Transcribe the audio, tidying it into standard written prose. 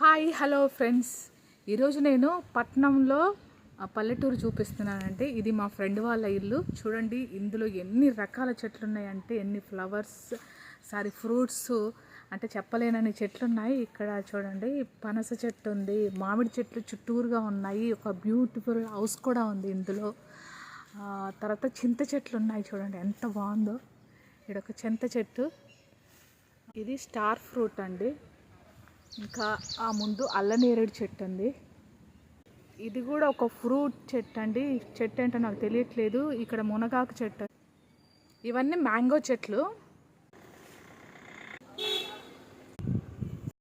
Hi hello friends, ఈరోజు నేను పట్నంలో పల్లెటూరు చూపిస్తున్నానండి. ఇది మా ఫ్రెండ్ వాళ్ళ ఇల్లు. చూడండి, ఇందులో ఎన్ని రకాల చెట్లు ఉన్నాయంటే, ఎన్ని ఫ్లవర్స్ ఫ్రూట్స్ అంటే చెప్పలేనని చెట్లు ఉన్నాయి. ఇక్కడ చూడండి, పనస చెట్టు ఉంది, మామిడి చెట్లు చుట్టూరుగా ఉన్నాయి. ఒక బ్యూటిఫుల్ హౌస్ కూడా ఉంది ఇందులో. తర్వాత చింత చెట్లు ఉన్నాయి. చూడండి ఎంత బాగుందో. ఇక్కడ ఒక చింత చెట్టు, ఇది స్టార్ ఫ్రూట్ అండి. ఇంకా ఆ ముందు అల్లనేరేడు చెట్టు ఉంది. ఇది కూడా ఒక ఫ్రూట్ చెట్టు అండి. చెట్టు ఏంటో నాకు తెలియట్లేదు. ఇక్కడ మునగాకు చెట్టు. ఇవన్నీ మ్యాంగో చెట్లు.